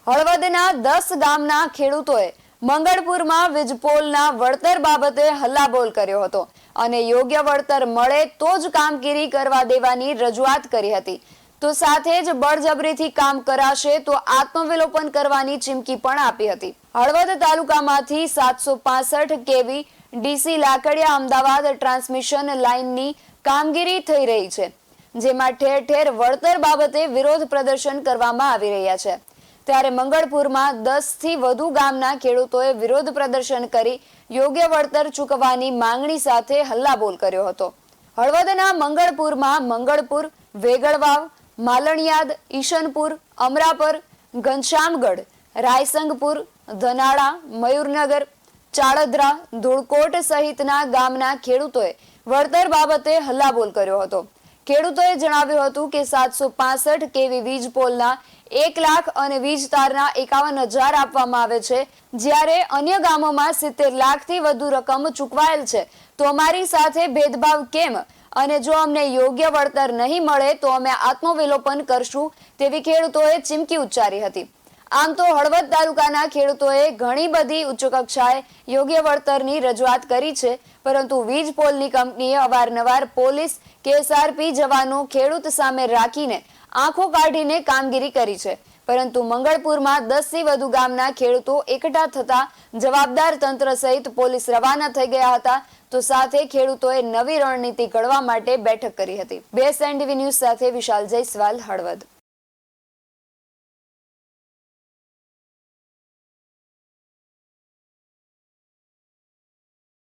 હળવદના 10 ગામના ખેડૂતોએ મંગળપુરમાં વીજપોલના વળતર બાબતે હલ્લાબોલ કર્યો હતો અને યોગ્ય વળતર મળે તો જ કામગીરી કરવા દેવાની રજૂઆત કરી હતી. તો સાથે જ બળજબરીથી કામ કરાશે તો આત્મવિલોપન કરવાની ચીમકી પણ આપી હતી. હળવદ તાલુકામાંથી 765 કેવી ડીસી લાકડિયા અમદાવાદ ટ્રાન્સમિશન લાઇનની કામગીરી થઈ રહી છે, જેમાં ઠેર ઠેર વળતર બાબતે વિરોધ પ્રદર્શન કરવામાં આવી રહ્યા છે. ત્યારે મંગળપુરમાં 10 થી વધુ ગામના ખેડૂતોએ વિરોધ પ્રદર્શન કરી યોગ્ય વળતર ચૂકવવાની માંગણી સાથે હલ્લાબોલ કર્યો હતો. હળવદના મંગળપુરમાં મંગળપુર, વેગળવાવ, માલણિયાદ, ઈશનપુર, અમરાપર, ઘનશ્યામગઢ, રાયસંગપુર, ધનાળા, મયુરનગર, ચાળદરા, ધૂળકોટ સહિતના ગામના ખેડૂતોએ વળતર બાબતે હલ્લાબોલ કર્યો હતો. ખેડૂતોએ જણાવ્યું હતું કે 765 કેવી વીજ પોલના 1 લાખ અને વીજ તારના 51,000 આપવામાં આવે છે, જ્યારે અન્ય ગામોમાં 70 લાખથી વધુ રકમ ચૂકવાયેલ છે. તો અમારી સાથે ભેદભાવ કેમ? અને જો અમને યોગ્ય વળતર નહીં મળે તો અમે આત્મવિલોપન કરશું તેવી ખેડૂતોએ ચીમકી ઉચ્ચારી હતી. આમ તો હળવદ તાલુકાના ખેડૂતોએ ઘણી બધી ઉચ્ચ કક્ષાએ યોગ્ય વળતરની રજૂઆત કરી છે, પરંતુ વીજ પોલની કંપનીએ અવારનવાર પોલીસ કે એસઆરપી જવાનો ખેડૂત સામે રાખીને આંખો કાઢીને કામગીરી કરી છે. પરંતુ મંગળપુરમાં 10 થી વધુ ગામના ખેડૂતો એકઠા થતા જવાબદાર તંત્ર સહિત પોલીસ રવાના થઈ ગયા હતા. તો સાથે ખેડૂતોએ નવી રણનીતિ ઘડવા માટે બેઠક કરી હતી. BSNTV ન્યૂઝ સાથે વિશાલ જયસ્વાલ, હળવદ.